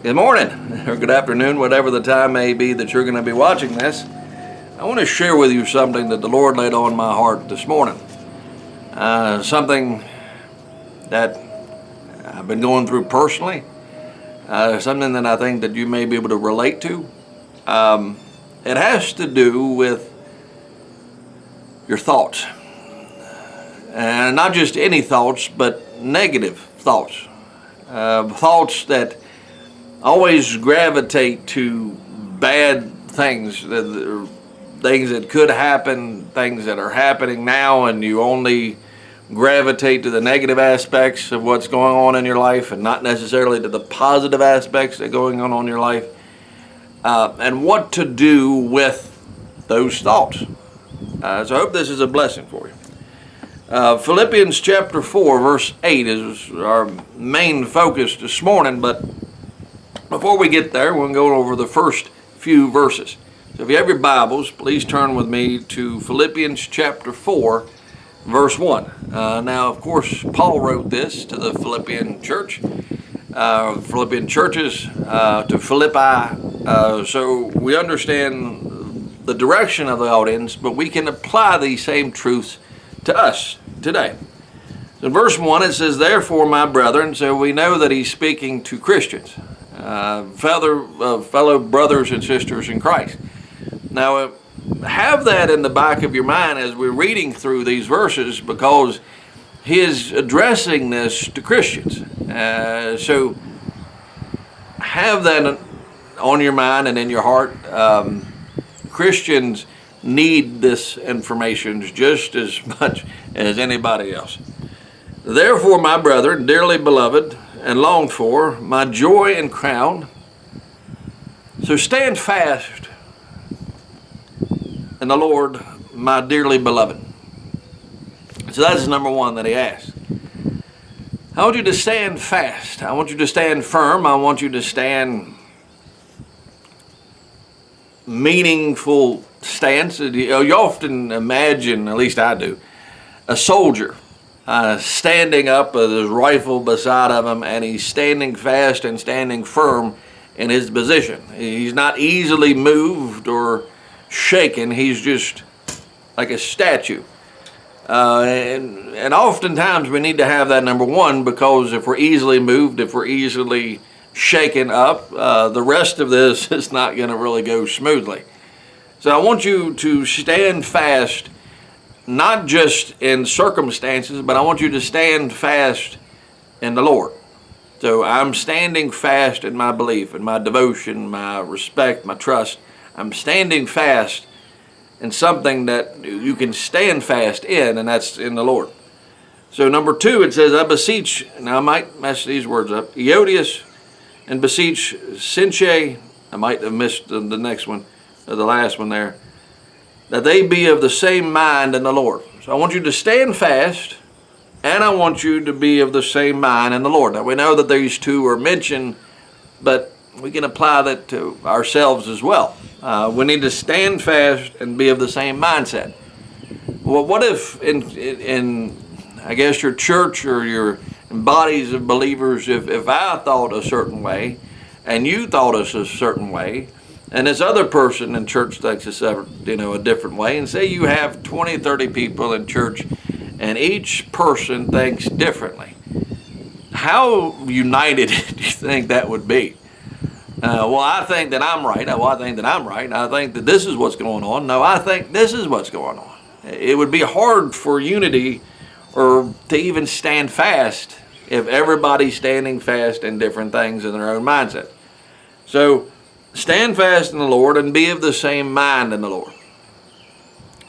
Good morning, or good afternoon, whatever the time may be that you're going to be watching this. I want to share with you something that the Lord laid on my heart this morning. Something that I've been going through personally. Something that I think that you may be able to relate to. It has to do with your thoughts. And not just any thoughts, but negative thoughts. Thoughts that always gravitate to bad things, things that could happen, things that are happening now, and you only gravitate to the negative aspects of what's going on in your life and not necessarily to the positive aspects that are going on in your life, and what to do with those thoughts. So I hope this is a blessing for you. Philippians chapter 4 verse 8 is our main focus this morning, but before we get there, we'll go over the first few verses. So if you have your Bibles, please turn with me to Philippians chapter 4, verse 1. Now, of course, Paul wrote this to the Philippian church, Philippian churches, to Philippi. So we understand the direction of the audience, but we can apply these same truths to us today. So in verse 1, it says, "Therefore, my brethren," so we know that he's speaking to Christians. Fellow brothers and sisters in Christ. Now, have that in the back of your mind as we're reading through these verses, because he is addressing this to Christians. So have that on your mind and in your heart. Christians need this information just as much as anybody else. "Therefore, my brethren, dearly beloved and longed for, my joy and crown, so stand fast in the Lord, my dearly beloved." So that's number one that he asks. I want you to stand fast. I want you to stand firm. I want you to stand meaningful stance. You often imagine, at least I do, a soldier standing up with his rifle beside of him, and he's standing fast and standing firm in his position. He's not easily moved or shaken. He's just like a statue. And oftentimes we need to have that, number one, because if we're easily moved, if we're easily shaken up, the rest of this is not going to really go smoothly. So I want you to stand fast, not just in circumstances, but I want you to stand fast in the Lord. So I'm standing fast in my belief, in my devotion, my respect, my trust. I'm standing fast in something that you can stand fast in, and that's in the Lord. So number two, it says, "I beseech," now I might mess these words up, "Euodias and beseech Syntyche," I might have missed the next one, or the last one there, "that they be of the same mind in the Lord." So I want you to stand fast, and I want you to be of the same mind in the Lord. Now we know that these two are mentioned, but we can apply that to ourselves as well. We need to stand fast and be of the same mindset. Well, what if in I guess your church or your bodies of believers, if I thought a certain way, and you thought us a certain way, and this other person in church thinks it's a different way, and say you have 20, 30 people in church, and each person thinks differently. How united do you think that would be? Well, I think that I'm right. Well, I think that I'm right. I think that this is what's going on. No, I think this is what's going on. It would be hard for unity or to even stand fast if everybody's standing fast in different things in their own mindset. So stand fast in the Lord and be of the same mind in the Lord.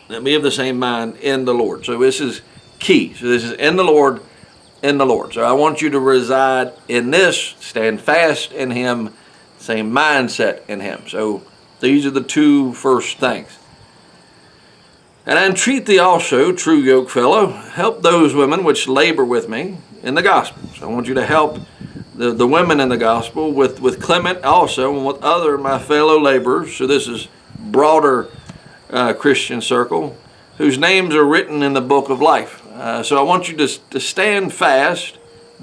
And be of the same mind in the Lord. So this is key. So this is in the Lord, in the Lord. So I want you to reside in this, stand fast in Him, same mindset in Him. So these are the two first things. "And I entreat thee also, true yokefellow, help those women which labor with me in the gospel." So I want you to help the women in the gospel with Clement also, and with other my fellow laborers. So this is broader Christian circle, whose names are written in the book of life. So I want you to stand fast,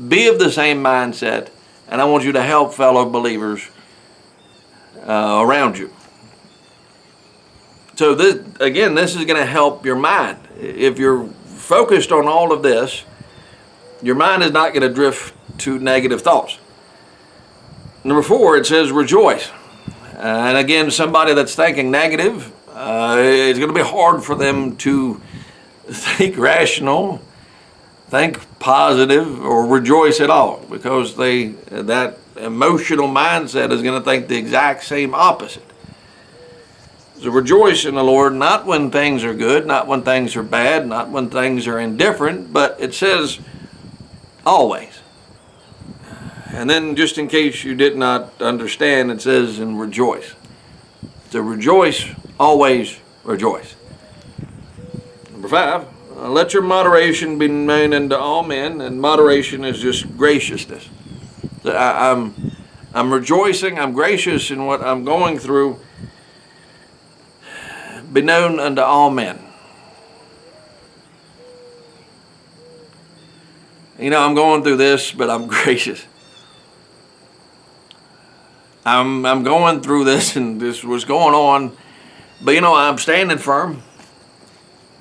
be of the same mindset, and I want you to help fellow believers around you. So this is going to help your mind. If you're focused on all of this, your mind is not going to drift to negative thoughts. Number 4, it says rejoice. And again, somebody that's thinking negative, it's going to be hard for them to think rational, think positive, or rejoice at all, because that emotional mindset is going to think the exact same opposite. So rejoice in the Lord, not when things are good, not when things are bad, not when things are indifferent, but it says always. And then, just in case you did not understand, it says in rejoice. So rejoice, always rejoice. Number 5, let your moderation be known unto all men, and moderation is just graciousness. So I'm rejoicing, I'm gracious in what I'm going through. Be known unto all men. I'm going through this, but I'm gracious. I'm going through this, and this was going on, but I'm standing firm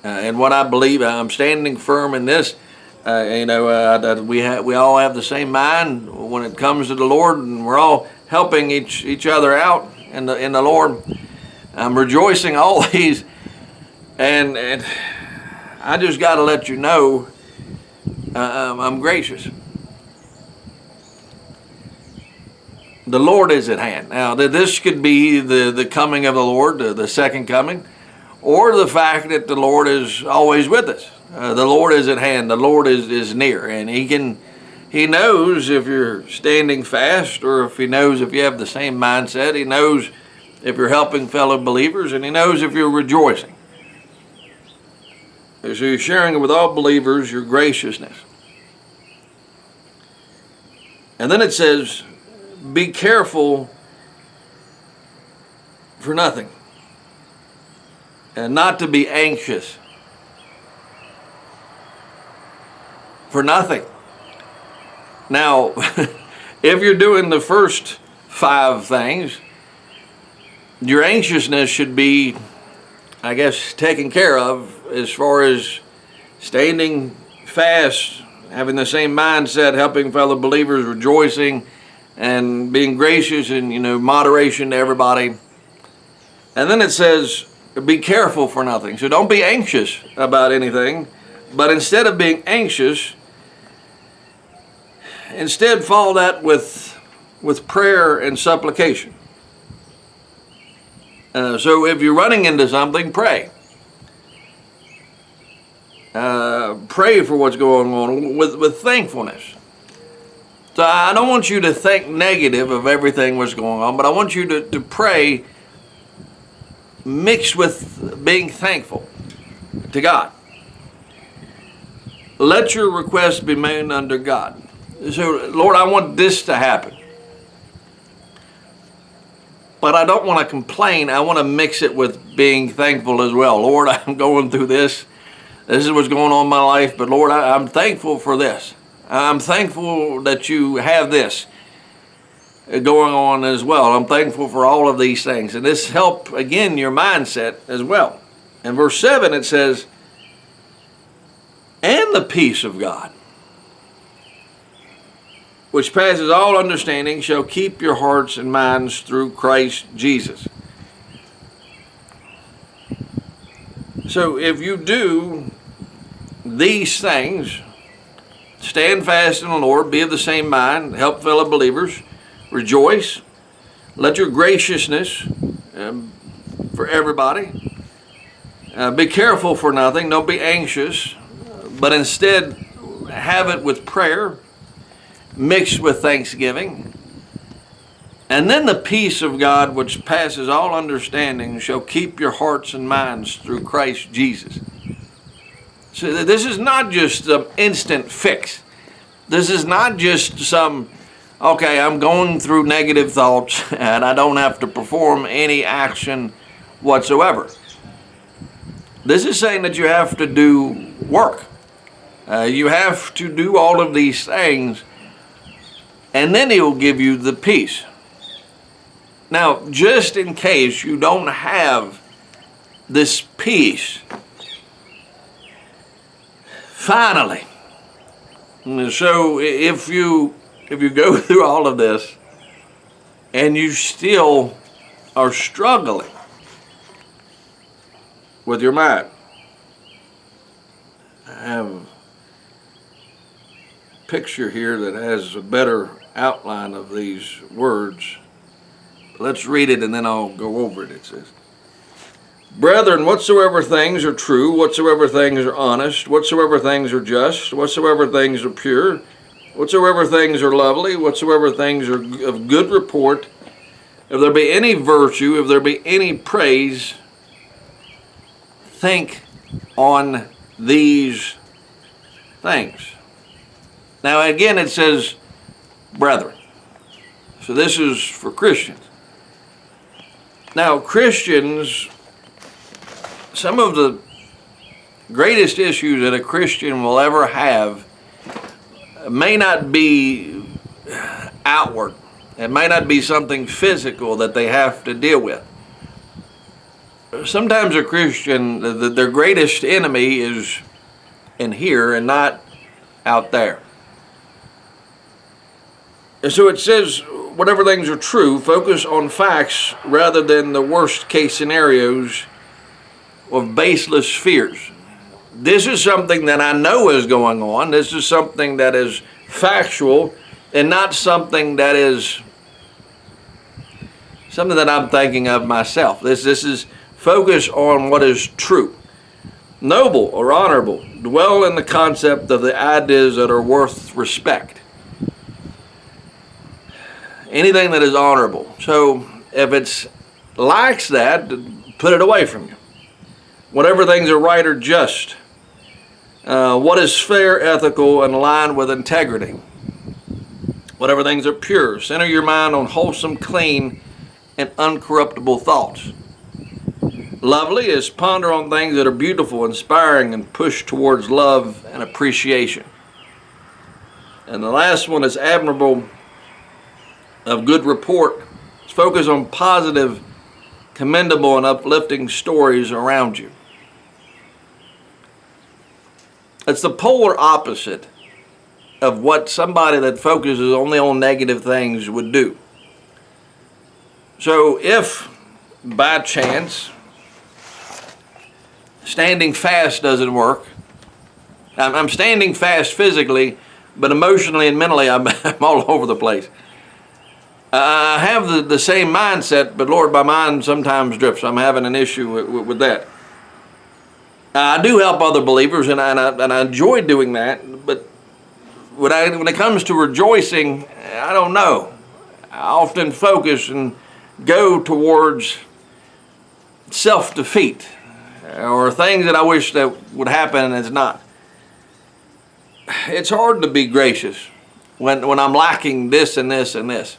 in what I believe. I'm standing firm in this. We all have the same mind when it comes to the Lord, and we're all helping each other out in the Lord. I'm rejoicing always, and I just got to let you know I'm gracious. The Lord is at hand. Now, this could be the coming of the Lord, the second coming, or the fact that the Lord is always with us. The Lord is at hand. The Lord is near, and He knows if you're standing fast, or if He knows if you have the same mindset. He knows if you're helping fellow believers, and He knows if you're rejoicing. So you're sharing with all believers your graciousness. And then it says, be careful for nothing, and not to be anxious for nothing. Now, if you're doing the first 5 things, your anxiousness should be, I guess, taken care of as far as standing fast, having the same mindset, helping fellow believers, rejoicing, and being gracious and, moderation to everybody. And then it says, be careful for nothing. So don't be anxious about anything, but instead of being anxious, instead follow that with prayer and supplication. So if you're running into something, pray. Pray for what's going on with thankfulness. So I don't want you to think negative of everything that's going on, but I want you to pray mixed with being thankful to God. Let your request be made unto God. So, Lord, I want this to happen. But I don't want to complain. I want to mix it with being thankful as well. Lord, I'm going through this. This is what's going on in my life. But Lord, I'm thankful for this. I'm thankful that you have this going on as well. I'm thankful for all of these things. And this helps, again, your mindset as well. In verse 7, it says, and the peace of God, which passes all understanding, shall keep your hearts and minds through Christ Jesus. So if you do these things, stand fast in the Lord, be of the same mind, help fellow believers, rejoice, let your graciousness for everybody, be careful for nothing, don't be anxious, but instead have it with prayer, mixed with thanksgiving. And then the peace of God, which passes all understanding, shall keep your hearts and minds through Christ Jesus. So this is not just an instant fix. This is not just some, okay, I'm going through negative thoughts and I don't have to perform any action whatsoever. This is saying that you have to do work. You have to do all of these things and then He'll give you the peace. Now, just in case you don't have this peace, finally, so if you go through all of this and you still are struggling with your mind, I have a picture here that has a better outline of these words. Let's read it and then I'll go over it. It says, "Brethren, whatsoever things are true, whatsoever things are honest, whatsoever things are just, whatsoever things are pure, whatsoever things are lovely, whatsoever things are of good report, if there be any virtue, if there be any praise, think on these things." Now again it says, brethren. So this is for Christians. Now Christians, some of the greatest issues that a Christian will ever have may not be outward. It may not be something physical that they have to deal with. Sometimes a Christian, their greatest enemy is in here and not out there. And so it says, whatever things are true, focus on facts rather than the worst case scenarios of baseless fears. This is something that I know is going on. This is something that is factual and not something that is something that I'm thinking of myself. This is focus on what is true, noble or honorable. Dwell in the concept of the ideas that are worth respect. Anything that is honorable. So if it's lacks that, put it away from you. Whatever things are right or just. What is fair, ethical, and aligned with integrity. Whatever things are pure. Center your mind on wholesome, clean, and uncorruptible thoughts. Lovely is ponder on things that are beautiful, inspiring, and push towards love and appreciation. And the last one is admirable, of good report. Focus on positive, commendable, and uplifting stories around you. It's the polar opposite of what somebody that focuses only on negative things would do. So if by chance standing fast doesn't work, I'm standing fast physically, but emotionally and mentally I'm all over the place. I have the same mindset, but Lord, my mind sometimes drifts. I'm having an issue with that. I do help other believers, and I enjoy doing that, but when it comes to rejoicing, I don't know. I often focus and go towards self-defeat or things that I wish that would happen and it's not. It's hard to be gracious when I'm lacking this and this and this.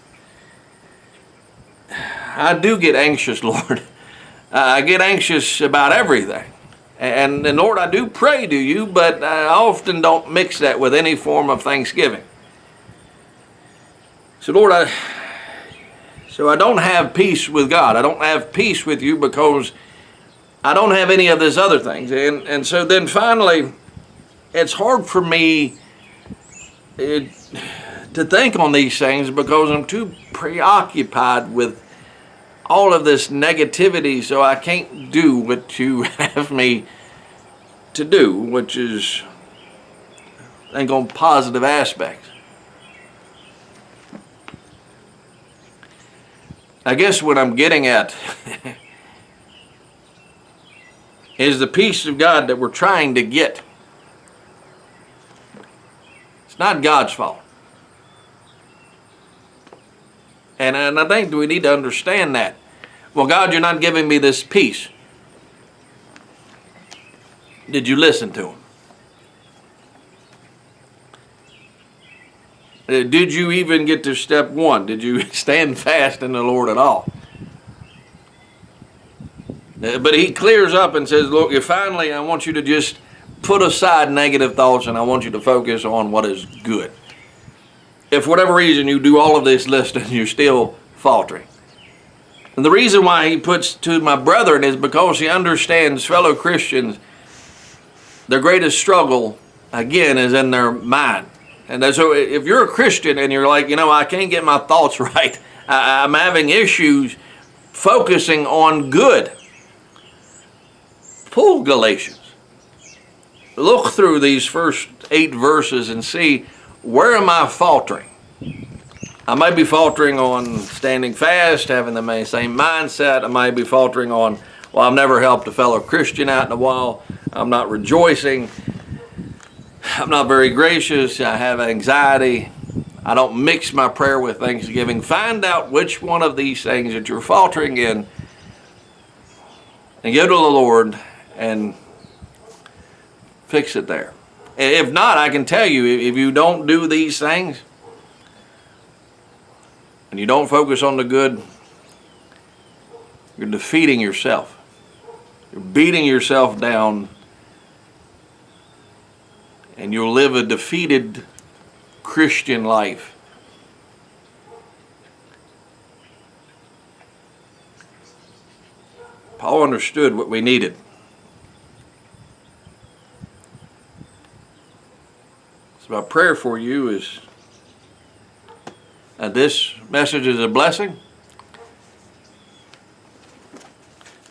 I do get anxious, Lord. I get anxious about everything. And Lord, I do pray to you, but I often don't mix that with any form of thanksgiving. So Lord, I don't have peace with God. I don't have peace with you because I don't have any of these other things. And so then finally, it's hard for me to think on these things because I'm too preoccupied with all of this negativity, so I can't do what you have me to do, which is think on positive aspects. I guess what I'm getting at is the peace of God that we're trying to get. It's not God's fault. And I think we need to understand that. Well, God, you're not giving me this peace. Did you listen to Him? Did you even get to step one? Did you stand fast in the Lord at all? But He clears up and says, look, finally I want you to just put aside negative thoughts and I want you to focus on what is good. if for whatever reason you do all of this list and you're still faltering. And the reason why he puts to my brethren is because he understands fellow Christians, their greatest struggle, again, is in their mind. And so if you're a Christian and you're like, I can't get my thoughts right, I'm having issues focusing on good, pull Galatians. Look through these first 8 verses and see, where am I faltering? I might be faltering on standing fast, having the same mindset. I might be faltering on, well, I've never helped a fellow Christian out in a while. I'm not rejoicing. I'm not very gracious. I have anxiety. I don't mix my prayer with thanksgiving. Find out which one of these things that you're faltering in and go to the Lord and fix it there. If not, I can tell you, if you don't do these things and you don't focus on the good, you're defeating yourself. You're beating yourself down, and you'll live a defeated Christian life. Paul understood what we needed. So my prayer for you is that this message is a blessing.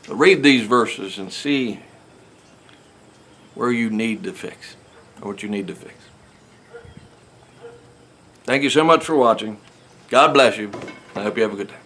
But read these verses and see where you need to fix, or what you need to fix. Thank you so much for watching. God bless you. I hope you have a good day.